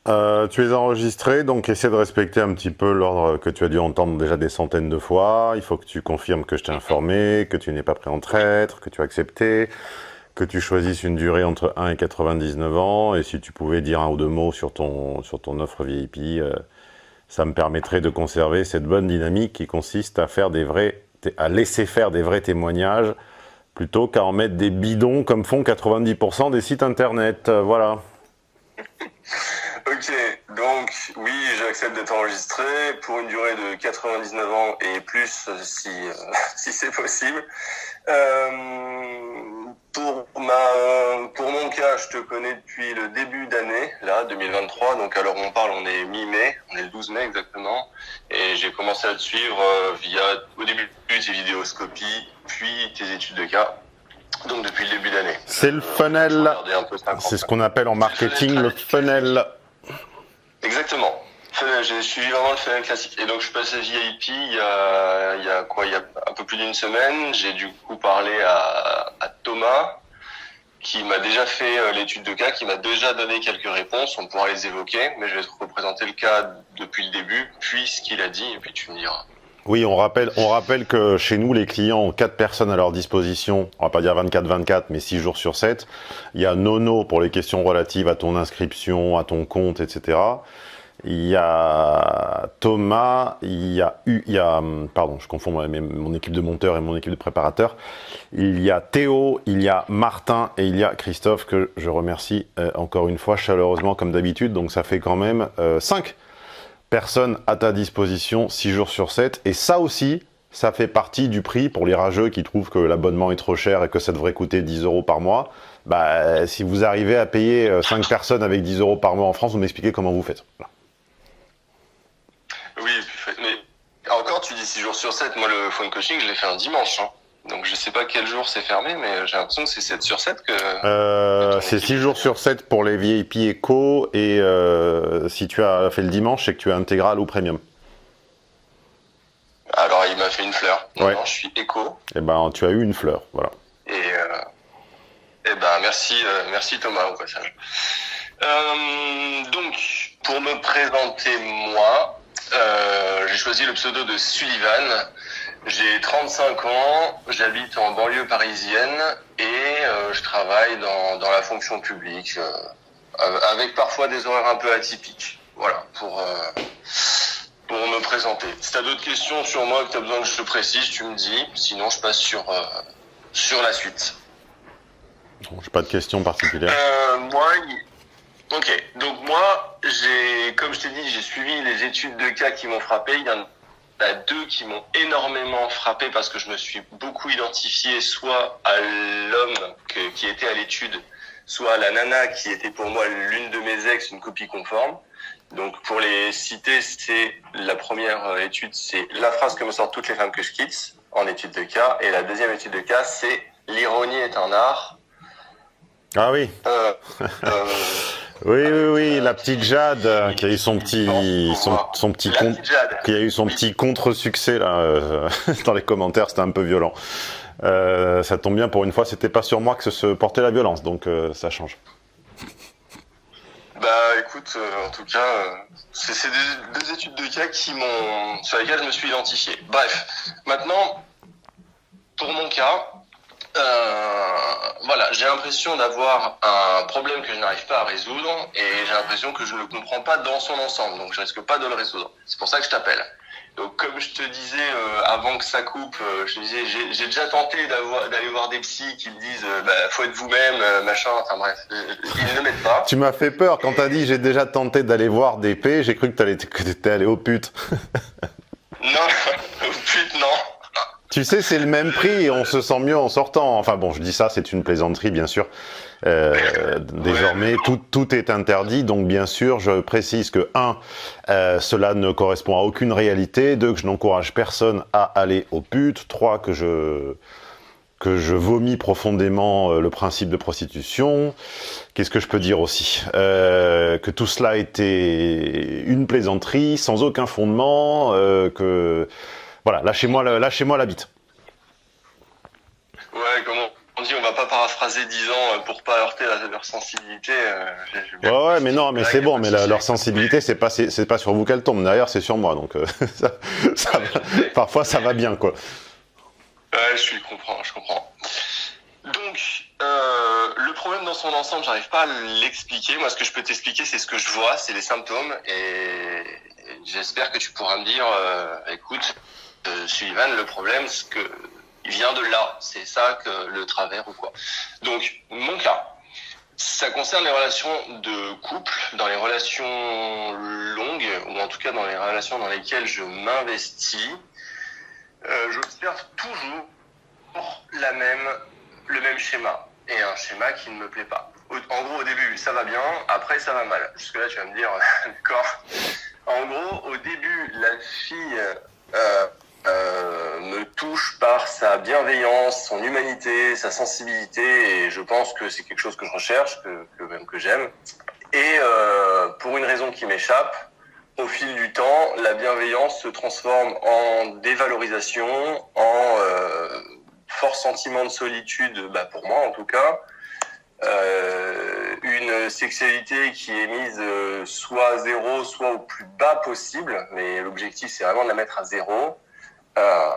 Tu es enregistré, donc essaie de respecter un petit peu l'ordre que tu as dû entendre déjà des centaines de fois. Il faut que tu confirmes que je t'ai informé, que tu n'es pas prêt en Oui, traître, que tu as accepté, que tu choisisses une durée entre 1 et 99 ans. Et si tu pouvais dire un ou deux mots sur ton offre VIP, ça me permettrait de conserver cette bonne dynamique qui consiste à faire à laisser faire des vrais témoignages plutôt qu'à en mettre des bidons comme font 90% des sites internet. Voilà. ok, donc oui, j'accepte d'être enregistré pour une durée de 99 ans et plus si, si c'est possible. Pour mon cas, je te connais depuis le début d'année, là, 2023. Donc, à l'heure où on parle, on est mi-mai, on est le 12 mai exactement. Et j'ai commencé à te suivre via, au début, tes vidéoscopies, puis tes études de cas. Donc, depuis le début d'année. C'est le Je funnel. regardais un peu ça. C'est ce qu'on appelle en C'est le marketing le funnel funnel. exactement. J'ai suivi vraiment le funnel classique. Et donc, je suis passé VIP il y a un peu plus d'une semaine. J'ai du coup parlé à Thomas, qui m'a déjà fait l'étude de cas, qui m'a déjà donné quelques réponses. On pourra les évoquer, mais je vais te représenter le cas depuis le début, puis ce qu'il a dit, et puis tu me diras. Oui, on rappelle que chez nous, les clients ont 4 personnes à leur disposition. On va pas dire 24/24, mais 6 jours sur 7. Il y a Nono pour les questions relatives à ton inscription, à ton compte, etc. Il y a Thomas, pardon, je confonds mon équipe de monteurs et mon équipe de préparateurs. Il y a Théo, il y a Martin et il y a Christophe que je remercie encore une fois chaleureusement comme d'habitude. Donc ça fait quand même 5 personnes à ta disposition 6 jours sur 7. Et ça aussi, ça fait partie du prix pour les rageux qui trouvent que l'abonnement est trop cher et que ça devrait coûter 10 euros par mois. Bah, si vous arrivez à payer 5 personnes avec 10 euros par mois en France, vous m'expliquez comment vous faites. Voilà. Oui, mais encore, tu dis 6 jours sur 7. Moi, le phone coaching, je l'ai fait un dimanche. Hein. Donc, je sais pas quel jour c'est fermé, mais j'ai l'impression que c'est 7 sur 7 que ton C'est équipe 6 jours sur 7 pour les VIP Eco et si tu as fait le dimanche, c'est que tu as intégral ou premium. Alors, il m'a fait une fleur. Non, Ouais. non, je suis éco. Et ben tu as eu une fleur, voilà. Et ben, merci Thomas au passage. Donc, pour me présenter moi, j'ai choisi le pseudo de Sullivan. J'ai 35 ans, j'habite en banlieue parisienne et je travaille dans la fonction publique avec parfois des horaires un peu atypiques. Voilà, pour me présenter. Si tu as d'autres questions sur moi que tu as besoin que je te précise, tu me dis. Sinon, je passe sur la suite. Bon, j'ai pas de questions particulières. Ok. Donc moi, comme je t'ai dit, j'ai suivi les études de cas qui m'ont frappé. Il y en a deux qui m'ont énormément frappé parce que je me suis beaucoup identifié soit à l'homme qui était à l'étude, soit à la nana qui était pour moi l'une de mes ex, une copie conforme. Donc pour les citer, c'est la première étude, c'est la phrase que me sortent toutes les femmes que je quitte en étude de cas, et la deuxième étude de cas, c'est l'ironie est un art. Ah oui. Euh, euh, Oui, la petite Jade qui a eu son petit La petite Jade. qui a eu son petit contre-succès là dans les commentaires, c'était un peu violent. Ça tombe bien pour une fois, c'était pas sur moi que se portait la violence, donc ça change. Bah écoute, en tout cas, c'est deux études de cas sur lesquelles je me suis identifié. Bref, maintenant, pour mon cas, voilà, j'ai l'impression d'avoir un problème que je n'arrive pas à résoudre et j'ai l'impression que je ne le comprends pas dans son ensemble, donc je risque pas de le résoudre. C'est pour ça que je t'appelle. Donc comme je te disais avant que ça coupe, je te disais j'ai déjà tenté d'aller voir des psys qui me disent faut être vous-même, machin, enfin bref, ils ne m'aident pas. Tu m'as fait peur quand t'as dit j'ai déjà tenté d'aller voir des P, j'ai cru que t'étais allé au pute. Non, putain non. Tu sais, c'est le même prix et on se sent mieux en sortant. Enfin bon, je dis ça, c'est une plaisanterie, bien sûr. Désormais, tout est interdit, donc bien sûr, je précise que 1, cela ne correspond à aucune réalité, 2, que je n'encourage personne à aller au pute, 3, que je vomis profondément le principe de prostitution. Qu'est-ce que je peux dire aussi que tout cela était une plaisanterie, sans aucun fondement, que... Voilà, lâchez-moi la bite. Ouais, comme on dit, on va pas paraphraser passé 10 ans pour pas heurter leur sensibilité. Ouais, mais non, mais c'est bon, mais leur sensibilité, c'est pas sur vous qu'elle tombe, d'ailleurs, c'est sur moi, donc parfois ça va bien, quoi. Ouais, je comprends. Donc, le problème dans son ensemble, j'arrive pas à l'expliquer. Moi, ce que je peux t'expliquer, c'est ce que je vois, c'est les symptômes, et j'espère que tu pourras me dire, écoute, Sullivan, le problème, c'est que il vient de là, c'est ça que le travers ou quoi. Donc, mon cas, ça concerne les relations de couple, dans les relations longues, ou en tout cas dans les relations dans lesquelles je m'investis. J'observe toujours le même schéma, et un schéma qui ne me plaît pas. En gros, au début, ça va bien, après, ça va mal. Jusque-là, tu vas me dire, d'accord. En gros, au début, la fille me touche par sa bienveillance, son humanité, sa sensibilité, et je pense que c'est quelque chose que je recherche, que j'aime. Et pour une raison qui m'échappe, au fil du temps, la bienveillance se transforme en dévalorisation, en fort sentiment de solitude, pour moi en tout cas, une sexualité qui est mise soit à zéro, soit au plus bas possible, mais l'objectif c'est vraiment de la mettre à zéro.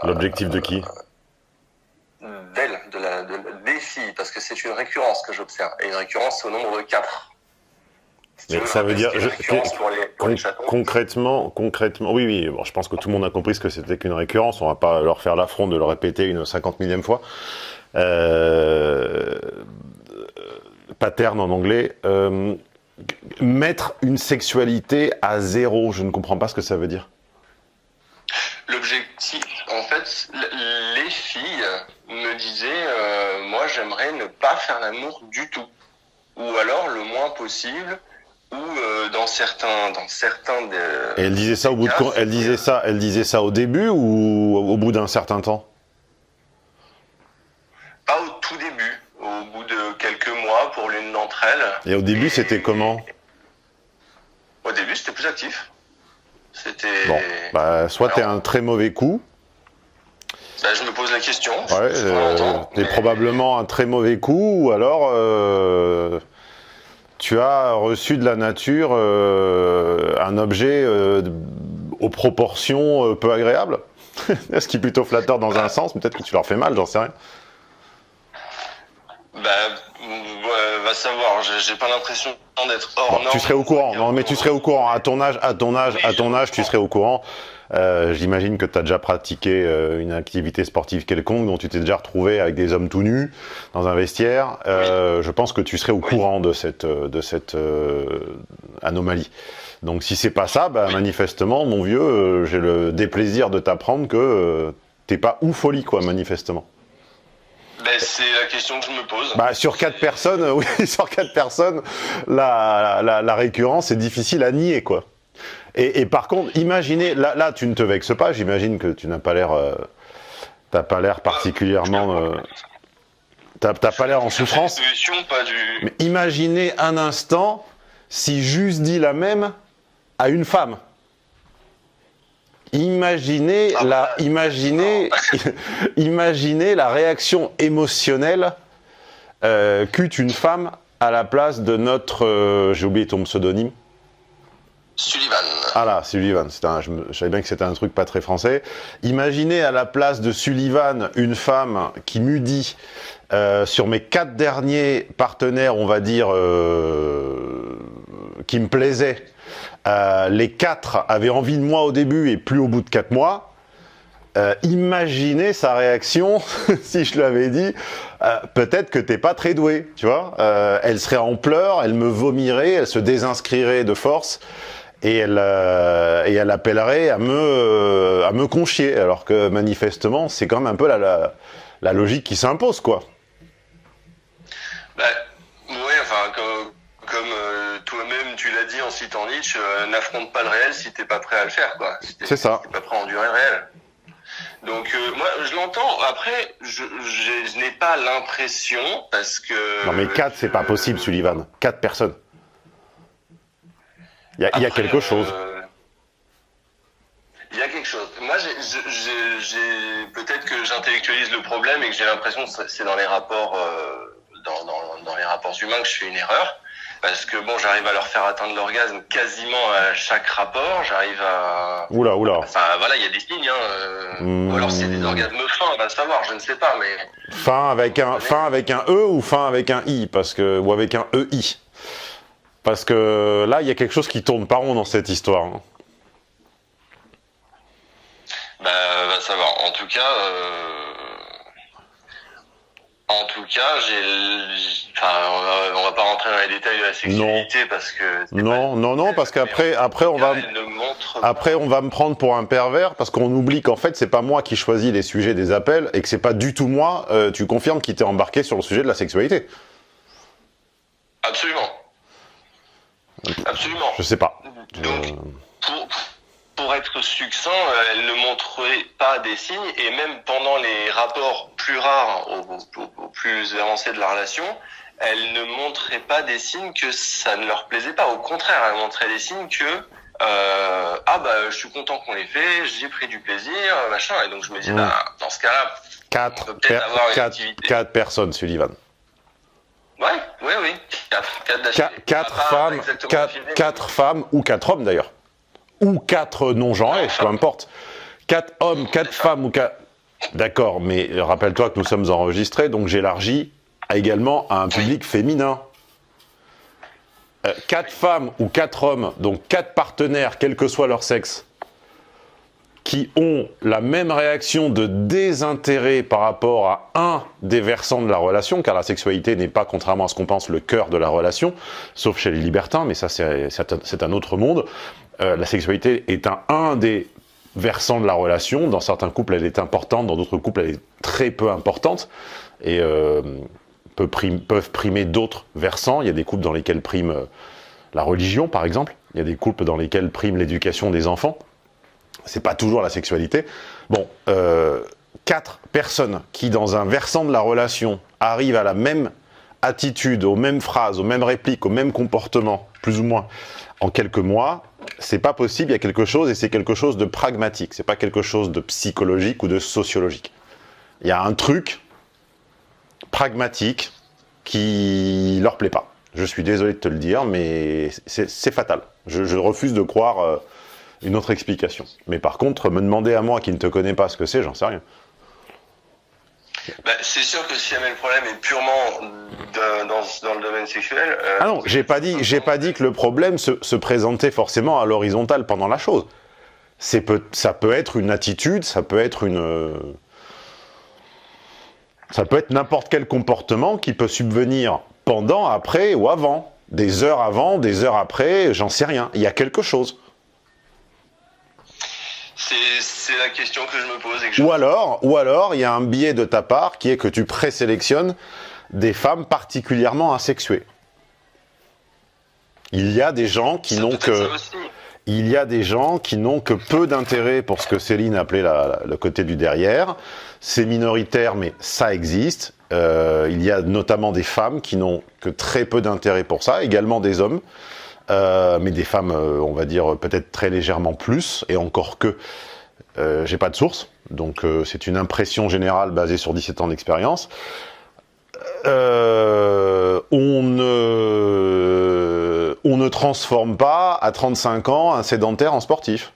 L'objectif de qui ? Des filles, parce que c'est une récurrence que j'observe, et une récurrence au nombre de 4. Mais ça veut dire pour les chatons. concrètement, oui. Bon, je pense que tout le monde a compris ce que c'était qu'une récurrence. On va pas leur faire l'affront de le répéter une 50 millième fois. Pattern en anglais. Mettre une sexualité à zéro, je ne comprends pas ce que ça veut dire. L'objectif, en fait, les filles me disaient, moi j'aimerais ne pas faire l'amour du tout, ou alors le moins possible. Ou dans certains Et elle disait ça elle disait ça au début ou au bout d'un certain temps? Pas au tout début, au bout de quelques mois pour l'une d'entre elles. Et au début, c'était comment? Au début, c'était plus actif. C'était... Bon, soit t'es un très mauvais coup. Je me pose la question. Ouais, t'es probablement un très mauvais coup, ou alors... tu as reçu de la nature un objet aux proportions peu agréables, ce qui est plutôt flatteur dans un sens, peut-être que tu leur fais mal, j'en sais rien. Va savoir, j'ai pas l'impression d'être hors norme. Tu serais au courant, non mais tu serais au courant, à ton âge, tu serais au courant. J'imagine que tu as déjà pratiqué une activité sportive quelconque, dont tu t'es déjà retrouvé avec des hommes tout nus dans un vestiaire. Je pense que tu serais au courant de cette anomalie. Donc si c'est pas ça, manifestement, mon vieux, j'ai le déplaisir de t'apprendre que t'es pas oufoli, quoi, manifestement. C'est la question que je me pose. Sur 4 personnes, oui, sur 4 personnes, la récurrence est difficile à nier, quoi. Et par contre, imaginez, là, tu ne te vexes pas, j'imagine que tu n'as pas l'air, t'as pas l'air particulièrement, t'as pas l'air en souffrance. Mais imaginez un instant si j'eusse dit la même à une femme. Imaginez la réaction émotionnelle qu'eut une femme à la place de notre, j'ai oublié ton pseudonyme. Sullivan. Ah là, Sullivan, je savais bien que c'était un truc pas très français. Imaginez à la place de Sullivan une femme qui m'eût dit, sur mes 4 derniers partenaires, on va dire, qui me plaisaient, les 4 avaient envie de moi au début et plus au bout de 4 mois. Imaginez sa réaction si je lui avais dit peut-être que t'es pas très doué, tu vois. Elle serait en pleurs, elle me vomirait, elle se désinscrirait de force et elle appellerait à me conchier, alors que manifestement c'est quand même un peu la logique qui s'impose, quoi. Comme toi-même tu l'as dit en citant Nietzsche, n'affronte pas le réel si t'es pas prêt à le faire, quoi. C'est ça. Si t'es pas prêt à endurer le réel. Donc moi je l'entends. Après je n'ai pas l'impression parce que. Non mais 4 c'est pas possible, Sullivan. 4 personnes. Il y a quelque chose. Il y a quelque chose. Moi peut-être que j'intellectualise le problème et que j'ai l'impression que c'est dans les rapports. Dans rapports humains que je fais une erreur. Parce que bon, j'arrive à leur faire atteindre l'orgasme quasiment à chaque rapport. J'arrive à... Oula. Enfin, voilà, il y a des signes. Ou alors c'est des orgasmes fins, on va savoir, je ne sais pas, mais... Fin avec un E ou fin avec un I ou avec un EI. Parce que là, il y a quelque chose qui tourne pas rond dans cette histoire. Hein. Bah, va savoir. En tout cas, on va pas rentrer dans les détails de la sexualité parce que... Non, parce qu'après, on va me prendre pour un pervers parce qu'on oublie qu'en fait, c'est pas moi qui choisis les sujets des appels et que c'est pas du tout moi, tu confirmes, qui t'es embarqué sur le sujet de la sexualité. Absolument. Je sais pas. Donc, pour être succinct, elle ne montrait pas des signes, et même pendant les rapports plus rares, au plus avancés de la relation, elle ne montrait pas des signes que ça ne leur plaisait pas. Au contraire, elle montrait des signes que je suis content qu'on l'ait fait, j'ai pris du plaisir, machin. Et donc je me dis, dans ce cas-là, on peut peut-être avoir une activité. 4 personnes, Sullivan. Oui. 4 femmes ou 4 hommes d'ailleurs. Ou 4 non-genrés, peu importe. 4 hommes, 4 femmes ou 4... D'accord, mais rappelle-toi que nous sommes enregistrés, donc j'élargis également à un public féminin. 4 femmes ou 4 hommes, donc 4 partenaires, quel que soit leur sexe, qui ont la même réaction de désintérêt par rapport à un des versants de la relation, car la sexualité n'est pas, contrairement à ce qu'on pense, le cœur de la relation, sauf chez les libertins, mais ça c'est un autre monde. La sexualité est un des versants de la relation. Dans certains couples, elle est importante, dans d'autres couples, elle est très peu importante, et peuvent primer d'autres versants. Il y a des couples dans lesquels prime la religion, par exemple. Il y a des couples dans lesquels prime l'éducation des enfants. C'est pas toujours la sexualité. Bon, 4 personnes qui, dans un versant de la relation, arrivent à la même attitude, aux mêmes phrases, aux mêmes répliques, aux mêmes comportements, plus ou moins, en quelques mois, c'est pas possible, il y a quelque chose, et c'est quelque chose de pragmatique, c'est pas quelque chose de psychologique ou de sociologique. Il y a un truc pragmatique qui leur plaît pas. Je suis désolé de te le dire, mais c'est fatal. Je refuse de croire une autre explication. Mais par contre, me demander à moi qui ne te connais pas ce que c'est, j'en sais rien. C'est sûr que si jamais le problème est purement dans le domaine sexuel... Ah non, j'ai pas dit que le problème se présentait forcément à l'horizontale pendant la chose. Ça peut être une attitude, ça peut être n'importe quel comportement qui peut subvenir pendant, après ou avant. Des heures avant, des heures après, j'en sais rien. Il y a quelque chose. C'est la question que je me pose. Ou alors, il y a un biais de ta part qui est que tu présélectionnes des femmes particulièrement asexuées. Il y a des gens qui n'ont que peu d'intérêt pour ce que Céline appelait le côté du derrière. C'est minoritaire, mais ça existe. Il y a notamment des femmes qui n'ont que très peu d'intérêt pour ça, également des hommes. Mais des femmes, on va dire, peut-être très légèrement plus, et encore que j'ai pas de source, donc c'est une impression générale basée sur 17 ans d'expérience. On ne transforme pas à 35 ans un sédentaire en sportif.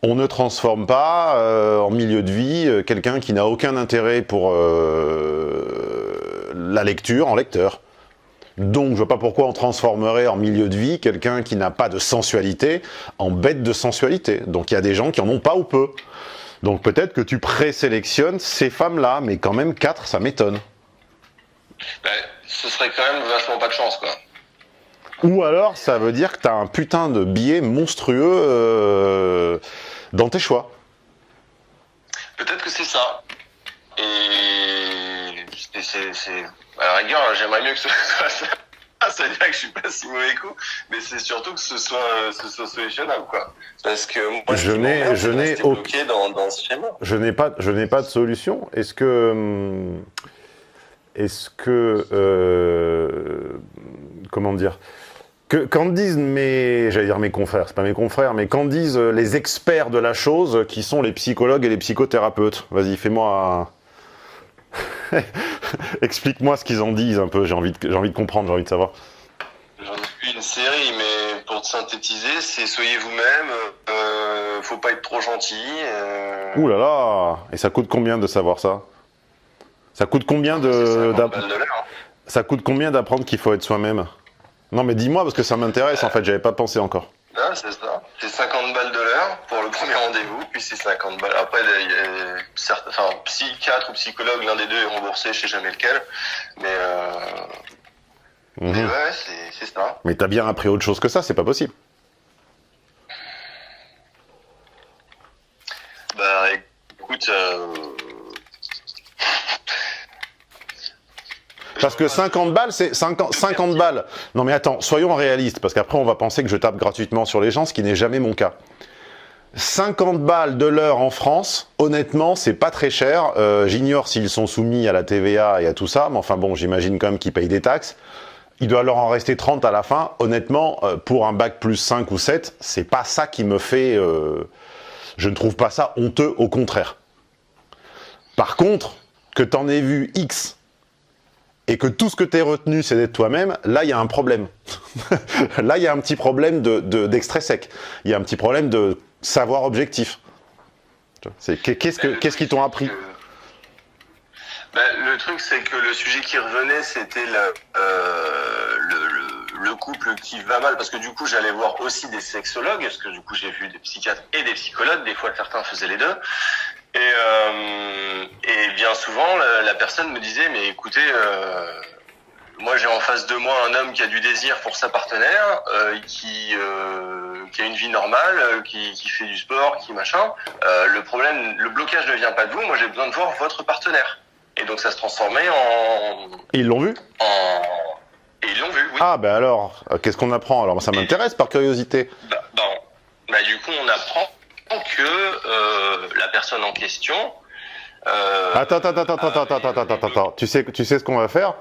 On ne transforme pas en milieu de vie quelqu'un qui n'a aucun intérêt pour la lecture en lecteur. Donc, je vois pas pourquoi on transformerait en milieu de vie quelqu'un qui n'a pas de sensualité en bête de sensualité. Donc, il y a des gens qui en ont pas ou peu. Donc, peut-être que tu présélectionnes ces femmes-là, mais quand même 4, ça m'étonne. Ce serait quand même vachement pas de chance, quoi. Ou alors, ça veut dire que t'as un putain de biais monstrueux dans tes choix. Peut-être que c'est ça. Et à la rigueur, j'aimerais mieux que ce soit ça. Ça veut dire que je suis pas si mauvais coup, mais c'est surtout que ce soit solutionnable, quoi. Parce que moi, je n'ai bloqué dans ce schéma. Je n'ai pas de solution. Est-ce que comment dire, quand disent j'allais dire mes confrères, c'est pas mes confrères, mais quand disent les experts de la chose, qui sont les psychologues et les psychothérapeutes. Vas-y, fais-moi. Explique-moi ce qu'ils en disent un peu, j'ai envie de comprendre, j'ai envie de savoir. J'en ai vu une série, mais pour te synthétiser, c'est soyez vous-même, faut pas être trop gentil. Ouh là là. Et ça coûte combien de savoir ça? Ça coûte combien Ça coûte combien d'apprendre qu'il faut être soi-même? Non mais dis-moi parce que ça m'intéresse en fait, j'avais pas pensé encore. Ah, c'est ça. C'est 50 balles de l'heure pour le premier rendez-vous, puis c'est 50 balles. Après, il y a certains, psychiatre ou psychologue, l'un des deux est remboursé, je sais jamais lequel. Mais ouais, c'est ça. Mais t'as bien appris autre chose que ça, c'est pas possible. Bah écoute, Parce que 50 balles, c'est 50 balles. Non mais attends, soyons réalistes, parce qu'après on va penser que je tape gratuitement sur les gens, ce qui n'est jamais mon cas. 50 balles de l'heure en France, honnêtement, c'est pas très cher. J'ignore s'ils sont soumis à la TVA et à tout ça, mais enfin bon, j'imagine quand même qu'ils payent des taxes. Il doit leur en rester 30 à la fin. Honnêtement, pour un bac plus 5 ou 7, c'est pas ça qui me fait... je ne trouve pas ça honteux, au contraire. Par contre, que t'en aies vu X et que tout ce que t'es retenu, c'est d'être toi-même, là, il y a un problème. Là, il y a un petit problème d'extrait sec. Il y a un petit problème de savoir objectif. Qu'est-ce qu'ils t'ont appris? Le truc, c'est que le sujet qui revenait, c'était le couple qui va mal, parce que du coup, j'allais voir aussi des sexologues, parce que du coup, j'ai vu des psychiatres et des psychologues, des fois, certains faisaient les deux. Et bien souvent, la personne me disait, mais écoutez, moi, j'ai en face de moi un homme qui a du désir pour sa partenaire, qui a une vie normale, qui fait du sport, qui machin. Le blocage ne vient pas de vous, moi, j'ai besoin de voir votre partenaire. Et donc ça se transformait en... Et ils l'ont vu? Et ils l'ont vu, oui. Ah, ben alors, qu'est-ce qu'on apprend? Alors, ça m'intéresse par curiosité. Du coup, on apprend que la personne en question... Attends. Tu sais ce qu'on va faire?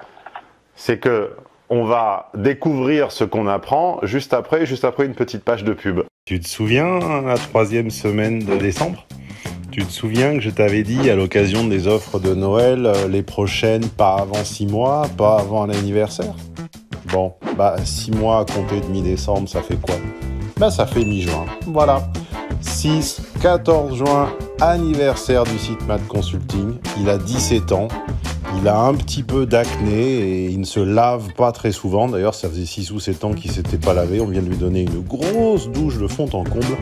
C'est que on va découvrir ce qu'on apprend juste après une petite page de pub. Tu te souviens, la 3e semaine de décembre? Tu te souviens que je t'avais dit à l'occasion des offres de Noël, les prochaines, pas avant 6 mois, pas avant l'anniversaire? Bon, 6 mois à compter de mi-décembre, ça fait quoi? Ça fait mi-juin. Voilà. 14 juin, anniversaire du site Mad Consulting. Il a 17 ans. Il a un petit peu d'acné et il ne se lave pas très souvent. D'ailleurs, ça faisait 6 ou 7 ans qu'il ne s'était pas lavé. On vient de lui donner une grosse douche de fond en comble.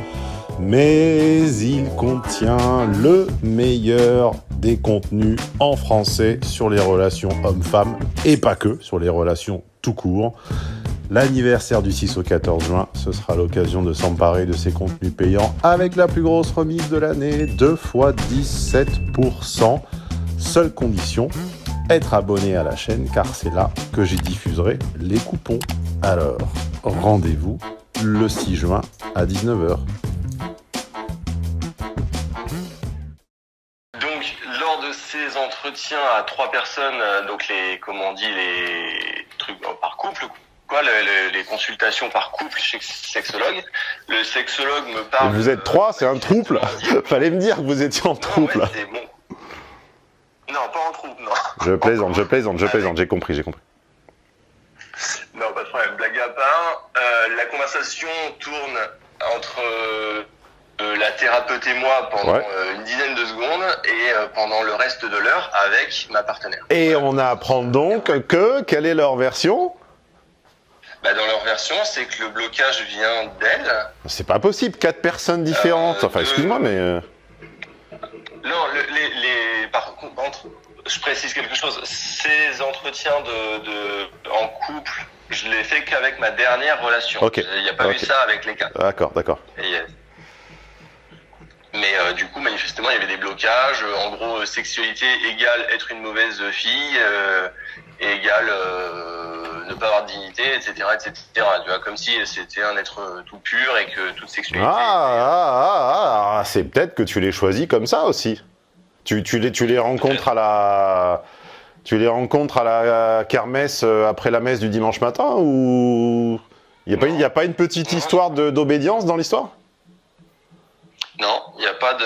Mais il contient le meilleur des contenus en français sur les relations hommes-femmes et pas que, sur les relations tout court. L'anniversaire du 6 au 14 juin, ce sera l'occasion de s'emparer de ces contenus payants avec la plus grosse remise de l'année, 2 fois 17%. Seule condition, être abonné à la chaîne car c'est là que j'y diffuserai les coupons. Alors, rendez-vous le 6 juin à 19h. Donc, lors de ces entretiens à 3 personnes, donc les trucs par couple, les consultations par couple chez sexologue, le sexologue me parle... Vous êtes 3, c'est un trouble. Fallait me dire que vous étiez en trouble. Ouais, c'est bon. Non, pas en troupe, non. Je plaisante, j'ai compris. Non, pas de problème, blague à part. La conversation tourne entre la thérapeute et moi pendant une dizaine de secondes et pendant le reste de l'heure avec ma partenaire. Et on apprend donc quelle est leur version? Dans leur version, c'est que le blocage vient d'elle. C'est pas possible, 4 personnes différentes. Excuse-moi, mais... Non, par contre, je précise quelque chose. Ces entretiens en couple, je l'ai fait qu'avec ma dernière relation. Okay. Il n'y a pas eu ça avec les 4. D'accord. Mais du coup, manifestement, il y avait des blocages. En gros, sexualité égale être une mauvaise fille, égale ne pas avoir de dignité, etc. Tu vois, comme si c'était un être tout pur et que toute sexualité... c'est peut-être que tu les choisis comme ça aussi. Tu les rencontres à la... Tu les rencontres à la kermesse après la messe du dimanche matin ou... Il n'y a pas une petite histoire d'obédience dans l'histoire? Non, il n'y a pas de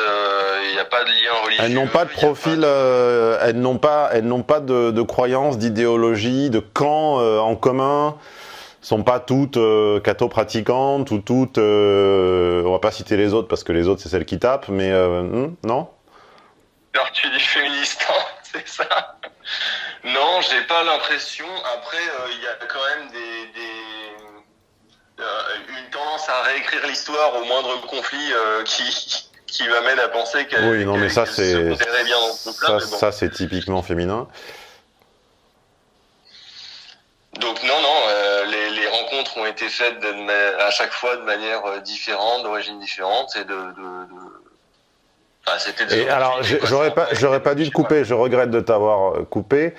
lien religieux. Elles n'ont pas de profil, elles n'ont pas de croyances, d'idéologie, de camp en commun. Sont pas toutes catho-pratiquantes ou toutes, on va pas citer les autres parce que les autres c'est celles qui tapent, mais non. Alors tu dis féministe, hein, c'est ça? Non, j'ai pas l'impression. Après, il y a quand même une tendance à réécrire l'histoire au moindre conflit qui m'amène à penser qu'elle oui, non, mais ça c'est bien dans ce couple-là, ça, ça c'est typiquement féminin. Donc non, les rencontres ont été faites à chaque fois de manière différente, d'origine différente et Enfin, c'était. Et alors, j'aurais pas dû te couper. Je regrette de t'avoir coupé.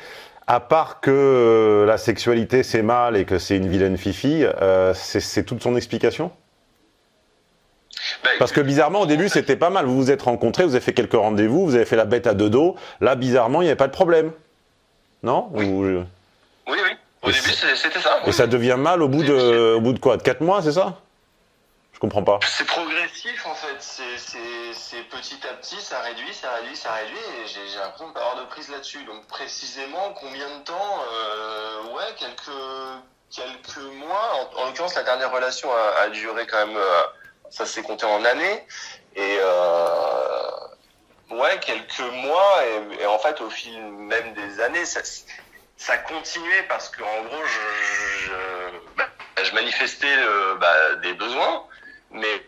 À part que la sexualité c'est mal et que c'est une vilaine fifi, c'est toute son explication. Parce que bizarrement, au début, c'était pas mal. Vous vous êtes rencontrés, vous avez fait quelques rendez-vous, vous avez fait la bête à deux dos. Là, bizarrement, il n'y avait pas de problème. Non? Oui. Oui. Au début, c'était ça. Et ça devient mal au bout de quoi? De 4 mois, c'est ça? Je comprends pas. C'est progressif, en fait. C'est petit à petit, ça réduit. Et j'ai l'impression de pas avoir de prise là-dessus. Donc, précisément, combien de temps? Ouais, quelques mois. En l'occurrence, la dernière relation a duré quand même... ça s'est compté en années. Et... ouais, quelques mois. Et en fait, au fil même des années, ça continuait parce que en gros, je manifestais des besoins. Mais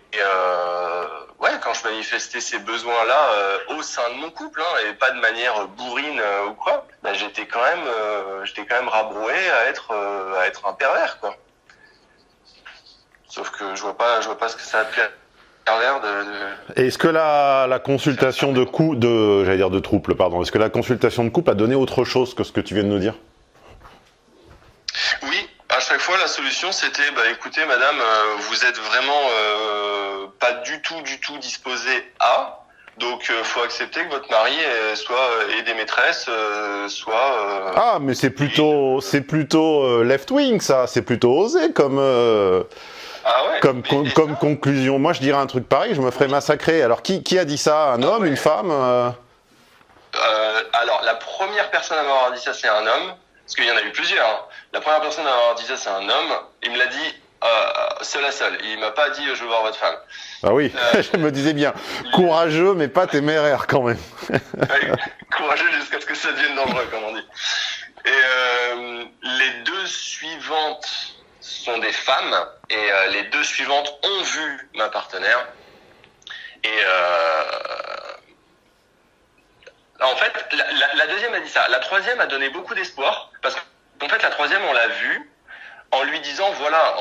ouais, quand je manifestais ces besoins-là au sein de mon couple, et pas de manière bourrine ou quoi, j'étais quand même rabroué à être un pervers, quoi. Sauf que je vois pas ce que ça a pu pervers de... Est-ce que la consultation de trouble, pardon, est-ce que la consultation de couple a donné autre chose que ce que tu viens de nous dire? Oui. À chaque fois, la solution, c'était, écoutez, madame, vous êtes vraiment pas du tout disposée à, donc faut accepter que votre mari ait des maîtresses, soit... Ah, mais c'est plutôt left-wing, ça, c'est plutôt osé comme... Ah ouais, comme conclusion. Moi, je dirais un truc pareil, je me ferais massacrer. Alors, qui a dit ça? Un homme, une femme Alors, la première personne à m'avoir dit ça, c'est un homme. Parce qu'il y en a eu plusieurs. Hein. La première personne à m'avoir dit ça, c'est un homme. Il me l'a dit seul à seul. Il m'a pas dit je veux voir votre femme. Ah oui, je me disais bien. Courageux, mais pas téméraire quand même. Ouais, courageux jusqu'à ce que ça devienne dangereux, comme on dit. Et les deux suivantes sont des femmes. Et les deux suivantes ont vu ma partenaire. Et en fait, la deuxième a dit ça. La troisième a donné beaucoup d'espoir. Parce qu'en fait, la troisième, on l'a vue en lui disant, voilà,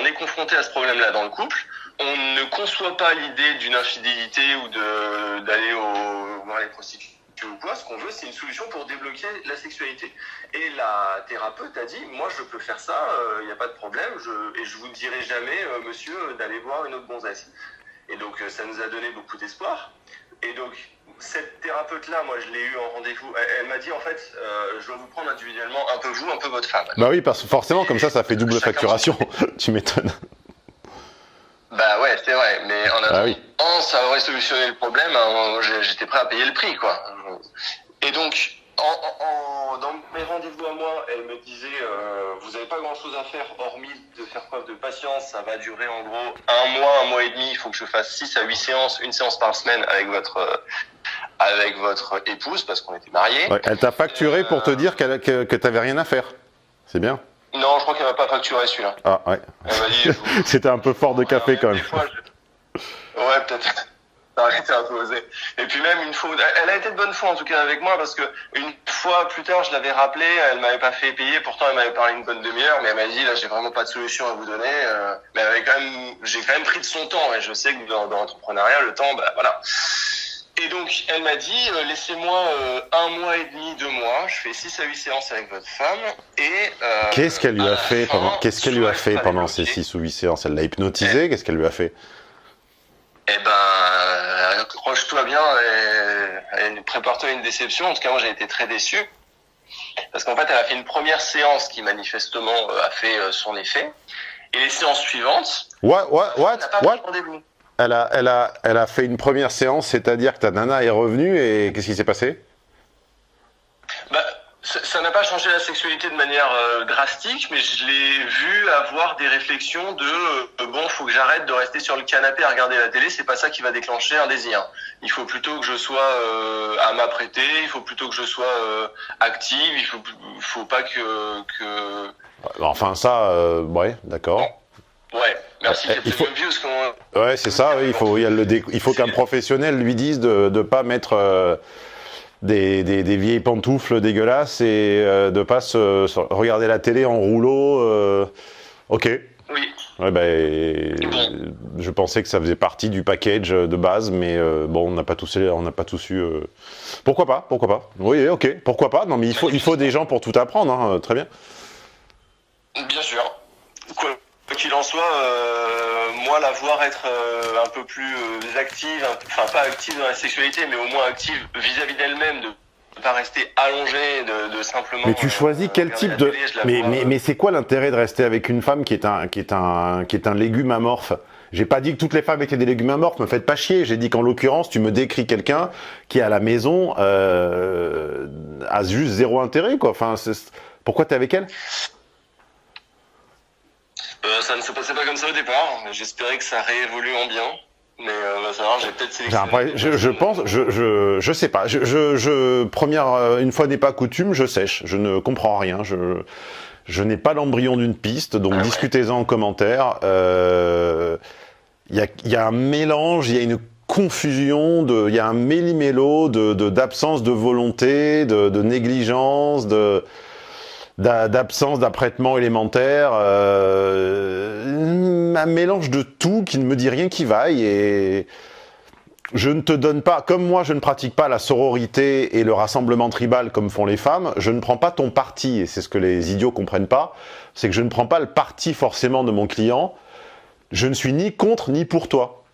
on est confronté à ce problème-là dans le couple. On ne conçoit pas l'idée d'une infidélité ou d'aller voir les prostituées ou quoi. Ce qu'on veut, c'est une solution pour débloquer la sexualité. Et la thérapeute a dit, moi, je peux faire ça, il n'y a pas de problème. Et je vous dirai jamais, monsieur, d'aller voir une autre gonzesse. Et donc, ça nous a donné beaucoup d'espoir. Et donc, cette thérapeute-là, moi, je l'ai eue en rendez-vous. Elle m'a dit, en fait, je dois vous prendre individuellement, un peu vous, un peu votre femme. Bah oui, parce que forcément, comme ça fait double facturation. Tu m'étonnes. Bah ouais, c'est vrai. Mais en attendant, ça aurait solutionné le problème. J'étais prêt à payer le prix, quoi. Et donc, dans mes rendez-vous à moi, elle me disait, vous n'avez pas grand-chose à faire, hormis de faire preuve de patience. Ça va durer en gros un mois et demi. Il faut que je fasse 6 à 8 séances, une séance par semaine avec votre épouse, parce qu'on était mariés. Ouais, elle t'a facturé pour te dire que t'avais rien à faire. C'est bien. Non, je crois qu'elle m'a pas facturé celui-là. Ah ouais. Elle m'a dit, c'était un peu fort de café quand même. Des fois, ouais, peut-être. Ça aurait été un peu osé. Et puis même une fois, elle a été de bonne foi en tout cas avec moi, parce que une fois plus tard, je l'avais rappelé, elle m'avait pas fait payer, pourtant elle m'avait parlé une bonne demi-heure, mais elle m'a dit là j'ai vraiment pas de solution à vous donner. Mais j'ai quand même pris de son temps, et je sais que dans l'entrepreneuriat, le temps, voilà. Et donc, elle m'a dit, laissez-moi 1 mois et demi, 2 mois, je fais 6 à 8 séances avec votre femme, et... Qu'est-ce qu'elle lui a fait pendant ces 6 ou 8 séances? Elle l'a hypnotisé? Qu'est-ce qu'elle lui a fait? Eh accroche-toi bien et prépare-toi une déception. En tout cas, moi, j'ai été très déçu. Parce qu'en fait, elle a fait une première séance qui, manifestement, a fait son effet. Et les séances suivantes... What? On n'a pas pris rendez-vous. elle a fait une première séance, c'est-à-dire que ta nana est revenue et qu'est-ce qui s'est passé? Bah, ça n'a pas changé la sexualité de manière drastique, mais je l'ai vu avoir des réflexions de bon, faut que j'arrête de rester sur le canapé à regarder la télé, c'est pas ça qui va déclencher un désir. Il faut plutôt que je sois à m'apprêter, il faut plutôt que je sois active, faut pas que... Enfin ça, ouais, d'accord. Ouais, merci, il faut... mieux vu, parce qu'on... Ouais, c'est ça, oui, il faut qu'un professionnel lui dise de pas mettre des vieilles pantoufles dégueulasses et de pas regarder la télé en rouleau. Ok. Oui. Ouais, je pensais que ça faisait partie du package de base, mais bon, on n'a pas tous eu. Pourquoi pas? Oui, ok, pourquoi pas? Non, mais il faut des gens pour tout apprendre, hein, très bien. Bien sûr. Quoi qu'il en soit, moi, la voir être un peu plus active, enfin pas active dans la sexualité, mais au moins active vis-à-vis d'elle-même, de ne pas rester allongée, de simplement... Mais tu choisis quel type de... Mais c'est quoi l'intérêt de rester avec une femme qui est un légume amorphe? J'ai pas dit que toutes les femmes étaient des légumes amorphes, me faites pas chier. J'ai dit qu'en l'occurrence, tu me décris quelqu'un qui, à la maison, a juste zéro intérêt, quoi. Enfin, pourquoi t'es avec elle? Ça ne se passait pas comme ça au départ. J'espérais que ça réévolue en bien. Mais va savoir, j'ai peut-être sélectionné... Je sais pas. Une fois n'est pas coutume, je sèche. Je ne comprends rien. Je n'ai pas l'embryon d'une piste, donc discutez-en en commentaire. Il y a un mélange, il y a une confusion, il y a un méli-mélo d'absence de volonté, de négligence, d'absence d'apprêtement élémentaire, un mélange de tout qui ne me dit rien qui vaille, et je ne te donne pas, comme moi je ne pratique pas la sororité et le rassemblement tribal comme font les femmes, je ne prends pas ton parti, et c'est ce que les idiots comprennent pas, c'est que je ne prends pas le parti forcément de mon client, je ne suis ni contre ni pour toi.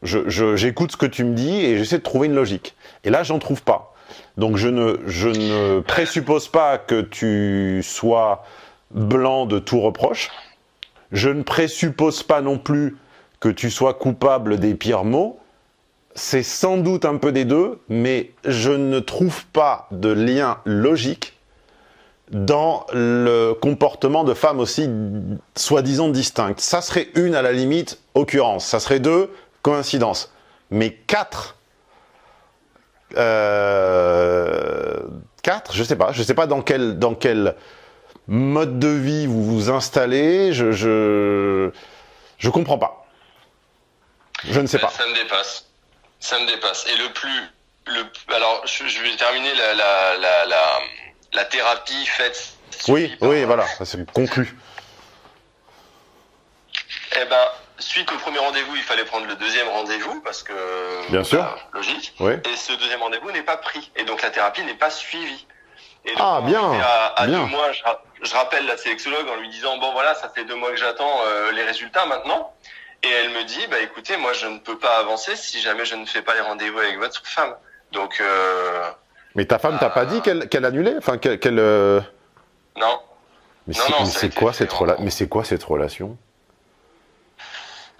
J'écoute ce que tu me dis et j'essaie de trouver une logique. Et là, j'en trouve pas. Donc je ne présuppose pas que tu sois blanc de tout reproche. Je ne présuppose pas non plus que tu sois coupable des pires maux. C'est sans doute un peu des deux, mais je ne trouve pas de lien logique dans le comportement de femmes aussi soi-disant distinctes. Ça serait une à la limite occurrence, ça serait deux coïncidences, mais quatre, je sais pas dans quel mode de vie vous vous installez, je comprends pas. Je ne sais pas. Ça me dépasse. Et alors, je vais terminer la thérapie faite. Oui, voilà, ça c'est conclu. Eh ben, suite au premier rendez-vous, il fallait prendre le deuxième rendez-vous parce que... Bien sûr. Logique. Oui. Et ce deuxième rendez-vous n'est pas pris. Et donc la thérapie n'est pas suivie. Et donc, bien. À 2 mois, je rappelle la sexologue en lui disant, bon voilà, ça fait 2 mois que j'attends les résultats maintenant. Et elle me dit, bah écoutez, moi je ne peux pas avancer si jamais je ne fais pas les rendez-vous avec votre femme. Donc... Mais ta femme t'a pas dit qu'elle annulait? Enfin, qu'elle... Non. Mais c'est quoi cette relation?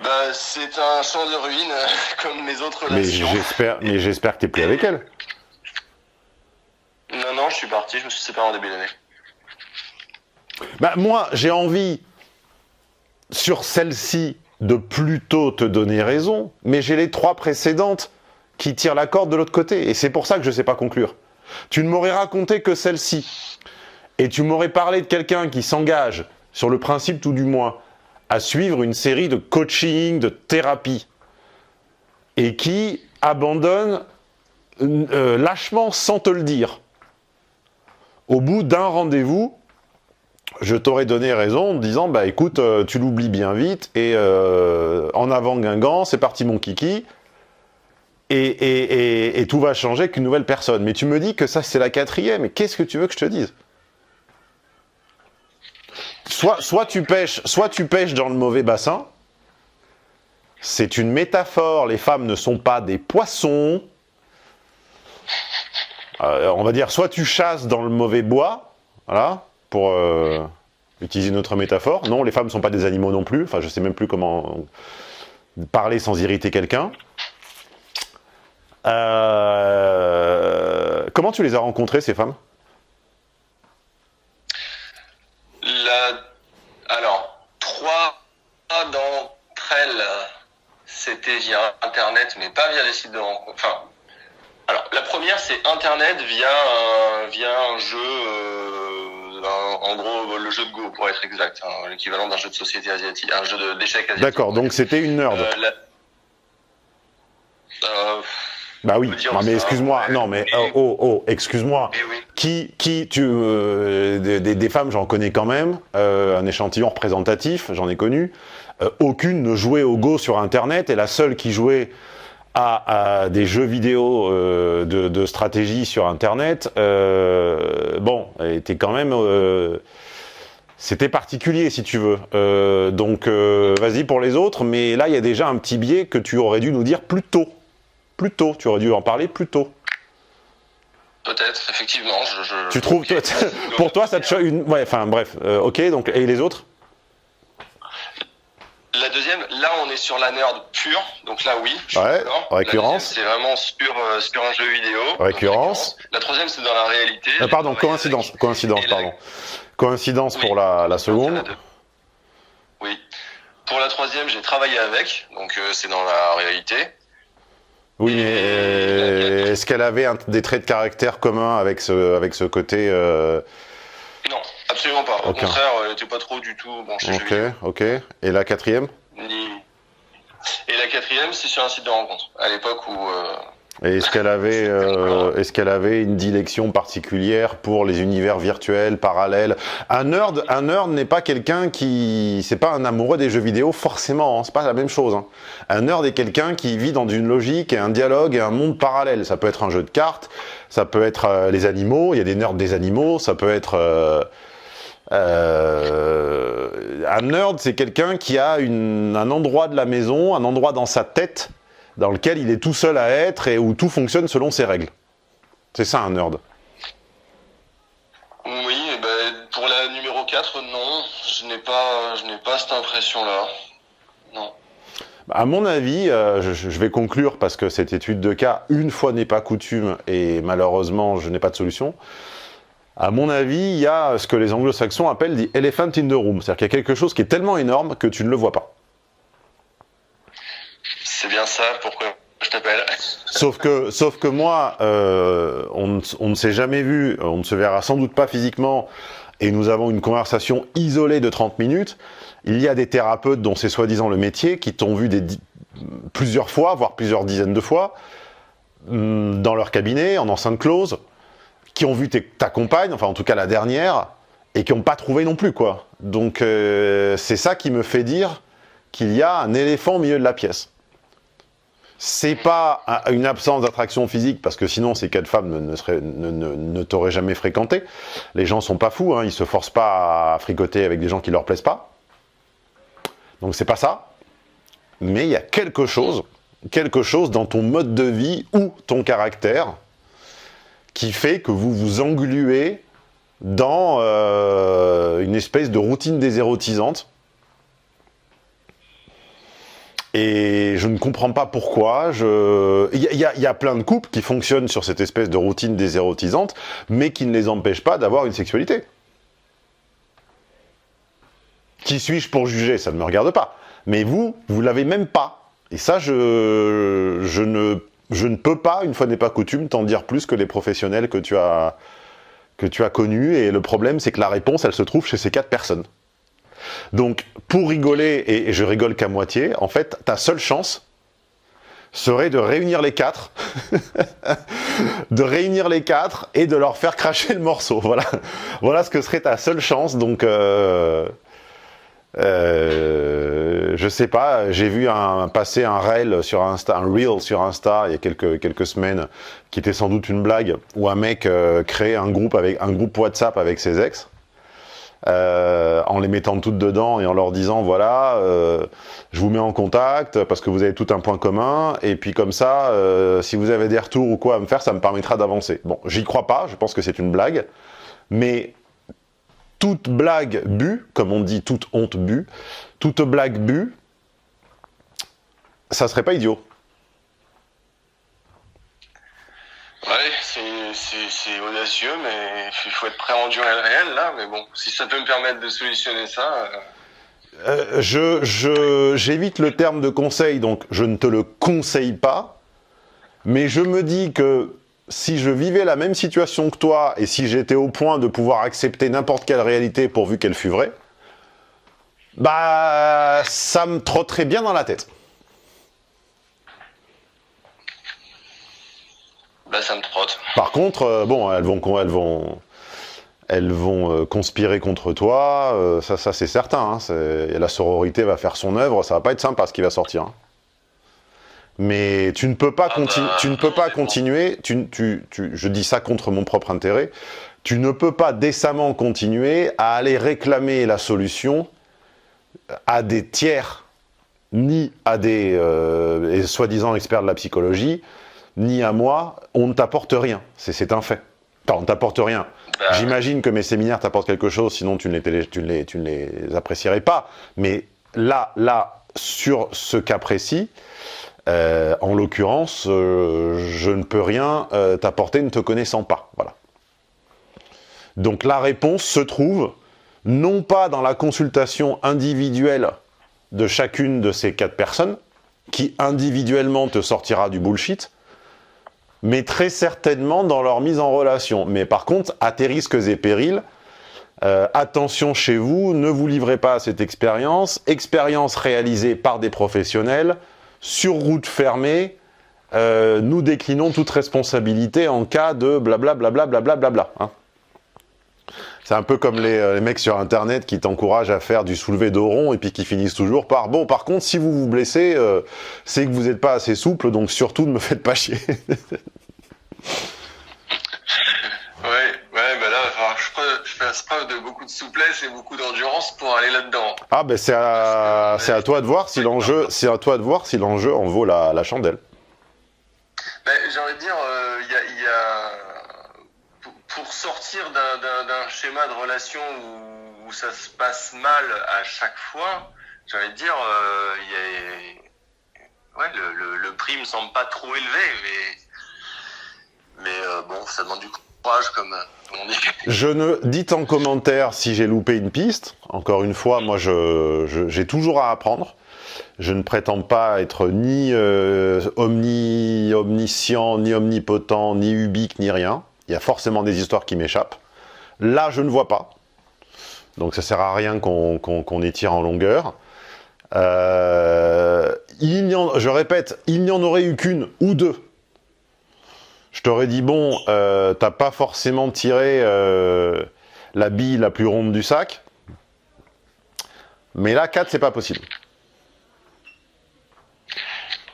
Bah, c'est un champ de ruines, comme mes autres relations. Mais j'espère que t'es plus avec elle. Non, je suis parti, je me suis séparé en début d'année. Bah, moi, j'ai envie, sur celle-ci, de plutôt te donner raison, mais j'ai les 3 précédentes qui tirent la corde de l'autre côté, et c'est pour ça que je sais pas conclure. Tu ne m'aurais raconté que celle-ci, et tu m'aurais parlé de quelqu'un qui s'engage, sur le principe tout du moins, à suivre une série de coaching, de thérapie, et qui abandonne lâchement sans te le dire. Au bout d'un rendez-vous, je t'aurais donné raison en te disant, bah écoute, tu l'oublies bien vite, et en avant Guingamp, c'est parti mon kiki, et tout va changer qu'une nouvelle personne. Mais tu me dis que ça c'est la 4e, et qu'est-ce que tu veux que je te dise? Soit tu pêches dans le mauvais bassin, c'est une métaphore, les femmes ne sont pas des poissons, on va dire, soit tu chasses dans le mauvais bois, voilà, pour utiliser une autre métaphore. Non, les femmes ne sont pas des animaux non plus, enfin je sais même plus comment... parler sans irriter quelqu'un. Comment tu les as rencontrées, ces femmes? Alors, 3 d'entre elles, c'était via Internet, mais pas via les sites de rencontre. Enfin, alors, la première, c'est Internet via un jeu, en gros, le jeu de Go, pour être exact, hein, l'équivalent d'un jeu de société asiatique, un jeu d'échecs asiatique. D'accord, donc c'était une nerd. Bah oui, non, mais excuse-moi, ouais. Non mais excuse-moi. Oui. Des femmes, j'en connais quand même, un échantillon représentatif, j'en ai connu. Aucune ne jouait au Go sur Internet, et la seule qui jouait à des jeux vidéo de stratégie sur Internet, bon, était quand même... c'était particulier, si tu veux. Donc, vas-y pour les autres, mais là, il y a déjà un petit biais que tu aurais dû nous dire plus tôt. Plus tôt, tu aurais dû en parler plus tôt. Peut-être, effectivement. Tu trouves, pour toi, ça te choque une... Ouais, enfin, bref, ok, donc, et les autres? La deuxième, là, on est sur la nerd pure, donc là, oui. Ouais, récurrence. C'est vraiment sur un jeu vidéo. Récurrence. La troisième, c'est dans la réalité. Pardon, coïncidence, pardon. Coïncidence, oui, pour la seconde. Oui. Pour la troisième, j'ai travaillé avec, donc c'est dans la réalité. Oui, mais est-ce qu'elle avait des traits de caractère communs avec ce côté Non, absolument pas. Au contraire, elle n'était pas trop du tout branchée jeux vidéo. Ok. Et la quatrième? Et la quatrième, c'est sur un site de rencontre, à l'époque où... Et est-ce qu'elle avait une dilection particulière pour les univers virtuels, parallèles? Un nerd n'est pas quelqu'un qui... C'est pas un amoureux des jeux vidéo, forcément, hein, c'est pas la même chose. Hein. Un nerd est quelqu'un qui vit dans une logique et un dialogue et un monde parallèle. Ça peut être un jeu de cartes, ça peut être les animaux, il y a des nerds des animaux, ça peut être... un nerd, c'est quelqu'un qui a un endroit de la maison, un endroit dans sa tête, dans lequel il est tout seul à être et où tout fonctionne selon ses règles. C'est ça, un nerd. Oui, et ben, pour la numéro 4, non, je n'ai pas cette impression-là. Non. À mon avis, je vais conclure parce que cette étude de cas, une fois n'est pas coutume, et malheureusement, je n'ai pas de solution. À mon avis, il y a ce que les anglo-saxons appellent « the elephant in the room », c'est-à-dire qu'il y a quelque chose qui est tellement énorme que tu ne le vois pas. C'est bien ça, pourquoi je t'appelle. Sauf que moi, on ne s'est jamais vu, on ne se verra sans doute pas physiquement, et nous avons une conversation isolée de 30 minutes. Il y a des thérapeutes dont c'est soi-disant le métier, qui t'ont vu plusieurs fois, voire plusieurs dizaines de fois, dans leur cabinet, en enceinte close, qui ont vu ta compagne, enfin en tout cas la dernière, et qui n'ont pas trouvé non plus, quoi. Donc c'est ça qui me fait dire qu'il y a un éléphant au milieu de la pièce. C'est pas une absence d'attraction physique, parce que sinon ces 4 femmes ne t'auraient jamais fréquenté. Les gens sont pas fous, hein, ils se forcent pas à fricoter avec des gens qui leur plaisent pas. Donc c'est pas ça. Mais il y a quelque chose dans ton mode de vie ou ton caractère qui fait que vous vous engluez dans une espèce de routine désérotisante. Et je ne comprends pas pourquoi. Il y a plein de couples qui fonctionnent sur cette espèce de routine désérotisante, mais qui ne les empêche pas d'avoir une sexualité. Qui suis-je pour juger? Ça ne me regarde pas. Mais vous l'avez même pas. Et ça, je ne peux pas, une fois n'est pas coutume, t'en dire plus que les professionnels que tu as connus. Et le problème, c'est que la réponse, elle se trouve chez ces 4 personnes. Donc, pour rigoler, et je rigole qu'à moitié, en fait, ta seule chance serait de réunir les 4, et de leur faire cracher le morceau. Voilà ce que serait ta seule chance. Donc, je sais pas, j'ai vu passer un reel sur Insta, il y a quelques semaines, qui était sans doute une blague, où un mec crée un groupe WhatsApp avec ses ex. En les mettant toutes dedans et en leur disant voilà, je vous mets en contact parce que vous avez tout un point commun, et puis comme ça, si vous avez des retours ou quoi à me faire, ça me permettra d'avancer. Bon, j'y crois pas, je pense que c'est une blague, mais toute blague bue, comme on dit, toute honte bue, toute blague bue, ça serait pas idiot. Ouais, c'est audacieux, mais il faut être prêt à endurer le réel, là. Mais bon, si ça peut me permettre de solutionner ça... J'évite le terme de conseil, donc je ne te le conseille pas, mais je me dis que si je vivais la même situation que toi, et si j'étais au point de pouvoir accepter n'importe quelle réalité pourvu qu'elle fût vraie, bah, ça me trotterait bien dans la tête. Bah, ça me trotte. Par contre, bon, elles vont conspirer contre toi, ça c'est certain. Hein, la sororité va faire son œuvre, ça va pas être sympa ce qui va sortir. Hein. Mais tu ne peux pas, continuer, je dis ça contre mon propre intérêt, tu ne peux pas décemment continuer à aller réclamer la solution à des tiers, ni à des soi-disant experts de la psychologie, ni à moi, on ne t'apporte rien, c'est un fait. Enfin, on ne t'apporte rien. J'imagine que mes séminaires t'apportent quelque chose, sinon tu ne les apprécierais pas. Mais là, sur ce cas précis, en l'occurrence, je ne peux rien t'apporter ne te connaissant pas. Voilà. Donc la réponse se trouve non pas dans la consultation individuelle de chacune de ces 4 personnes, qui individuellement te sortira du bullshit, mais très certainement dans leur mise en relation. Mais par contre, à tes risques et périls, attention chez vous, ne vous livrez pas à cette expérience réalisée par des professionnels, sur route fermée, nous déclinons toute responsabilité en cas de blablabla, hein. C'est un peu comme les mecs sur Internet qui t'encouragent à faire du soulevé dos rond et puis qui finissent toujours par « Bon, par contre, si vous vous blessez, c'est que vous n'êtes pas assez souple, donc surtout ne me faites pas chier. » Ouais, bah là, je fasse preuve de beaucoup de souplesse et beaucoup d'endurance pour aller là-dedans. Ah ben c'est à toi de voir si l'enjeu en vaut la chandelle. Ben, j'ai envie de dire, il y a pour sortir d'un schéma de relation où ça se passe mal à chaque fois, j'ai envie de dire, le prix me semble pas trop élevé, mais bon, ça demande du courage, comme on dit. Dites en commentaire si j'ai loupé une piste. Encore une fois, moi, j'ai toujours à apprendre. Je ne prétends pas être ni omniscient, ni omnipotent, ni ubique, ni rien. Il y a forcément des histoires qui m'échappent. Là, je ne vois pas. Donc, ça ne sert à rien qu'on étire en longueur. Je répète, il n'y en aurait eu qu'une ou deux. Je t'aurais dit, bon, t'as pas forcément tiré la bille la plus ronde du sac. Mais là, 4, c'est pas possible.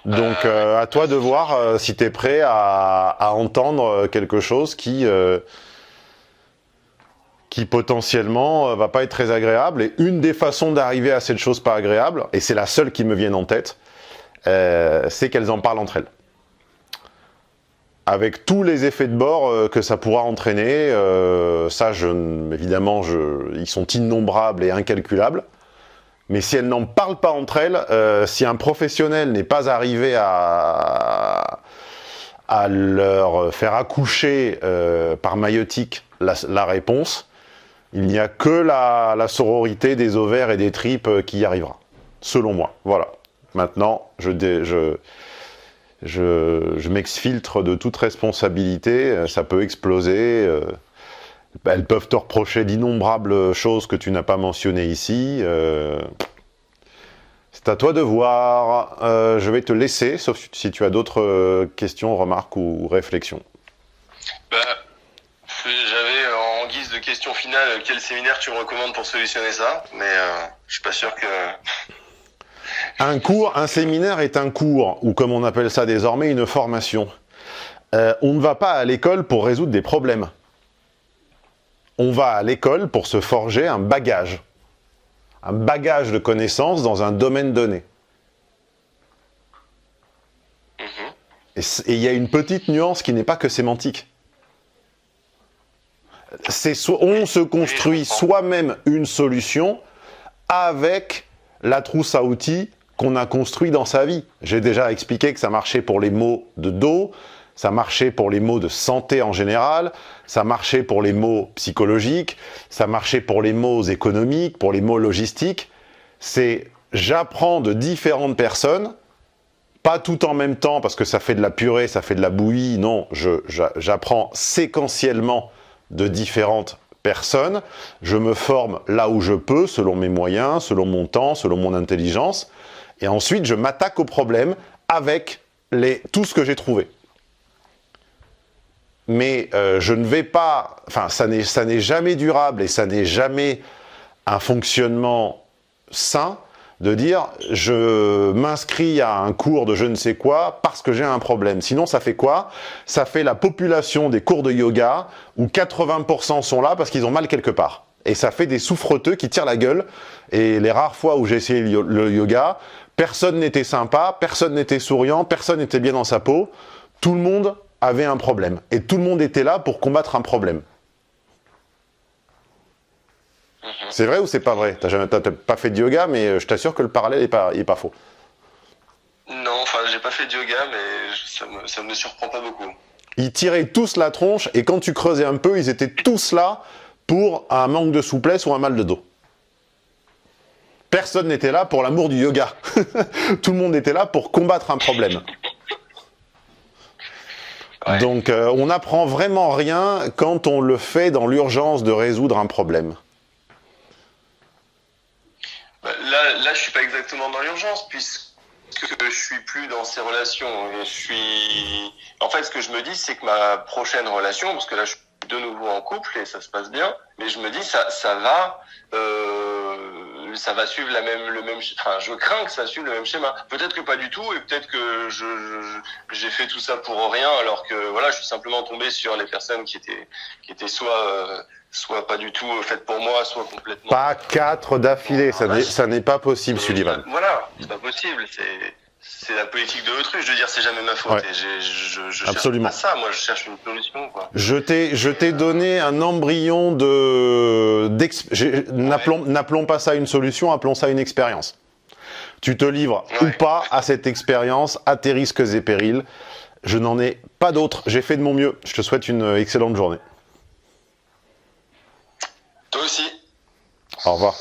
Donc, à toi de voir si t'es prêt à entendre quelque chose qui potentiellement va pas être très agréable. Et une des façons d'arriver à cette chose pas agréable, et c'est la seule qui me vienne en tête, c'est qu'elles en parlent entre elles. Avec tous les effets de bord que ça pourra entraîner, évidemment, ils sont innombrables et incalculables. Mais si elles n'en parlent pas entre elles, si un professionnel n'est pas arrivé à leur faire accoucher par maïeutique la réponse, il n'y a que la sororité des ovaires et des tripes qui y arrivera, selon moi. Voilà. Maintenant, je m'exfiltre de toute responsabilité, ça peut exploser. Elles peuvent te reprocher d'innombrables choses que tu n'as pas mentionnées ici. C'est à toi de voir. Je vais te laisser, sauf si tu as d'autres questions, remarques ou réflexions. J'avais en guise de question finale, quel séminaire tu me recommandes pour solutionner ça, mais je suis pas sûr que... Un séminaire est un cours, ou comme on appelle ça désormais, une formation. On ne va pas à l'école pour résoudre des problèmes. On va à l'école pour se forger un bagage de connaissances dans un domaine donné. Et il y a une petite nuance qui n'est pas que sémantique. On se construit soi-même une solution avec la trousse à outils qu'on a construit dans sa vie. J'ai déjà expliqué que ça marchait pour les maux de dos, ça marchait pour les maux de santé en général, ça marchait pour les maux psychologiques, ça marchait pour les maux économiques, pour les maux logistiques. C'est j'apprends de différentes personnes, pas tout en même temps parce que ça fait de la purée, ça fait de la bouillie, non, j'apprends séquentiellement de différentes personnes, je me forme là où je peux, selon mes moyens, selon mon temps, selon mon intelligence, et ensuite je m'attaque au problème avec tout ce que j'ai trouvé. Mais je ne vais pas, enfin ça n'est jamais durable et ça n'est jamais un fonctionnement sain de dire je m'inscris à un cours de je ne sais quoi parce que j'ai un problème. Sinon ça fait quoi? Ça fait la population des cours de yoga où 80% sont là parce qu'ils ont mal quelque part. Et ça fait des souffreteux qui tirent la gueule. Et les rares fois où j'ai essayé le yoga, personne n'était sympa, personne n'était souriant, personne n'était bien dans sa peau. Tout le monde avait un problème. Et tout le monde était là pour combattre un problème. C'est vrai ou c'est pas vrai? T'as pas fait de yoga, mais je t'assure que le parallèle est pas faux. Non, enfin, j'ai pas fait de yoga, mais ça me surprend pas beaucoup. Ils tiraient tous la tronche, et quand tu creusais un peu, ils étaient tous là pour un manque de souplesse ou un mal de dos. Personne n'était là pour l'amour du yoga. Tout le monde était là pour combattre un problème. Ouais. Donc, on n'apprend vraiment rien quand on le fait dans l'urgence de résoudre un problème. Là, je suis pas exactement dans l'urgence puisque je suis plus dans ces relations. En fait, ce que je me dis, c'est que ma prochaine relation, parce que là, je suis de nouveau en couple et ça se passe bien, mais je me dis ça va suivre le même. Enfin, je crains que ça suive le même schéma. Peut-être que pas du tout, et peut-être que j'ai fait tout ça pour rien, alors que voilà, je suis simplement tombé sur les personnes qui étaient soit pas du tout faites pour moi, soit complètement... Pas 4 d'affilée, ça n'est pas possible, Sullivan. Voilà, c'est pas possible, c'est la politique de l'autruche, je veux dire, c'est jamais ma faute. Ouais. Et je Absolument. cherche pas ça, moi je cherche une solution, quoi. Je t'ai donné un embryon n'appelons pas ça une solution, appelons ça une expérience. Tu te livres ou pas à cette expérience, à tes risques et périls. Je n'en ai pas d'autres, j'ai fait de mon mieux. Je te souhaite une excellente journée. Toi aussi. Au revoir.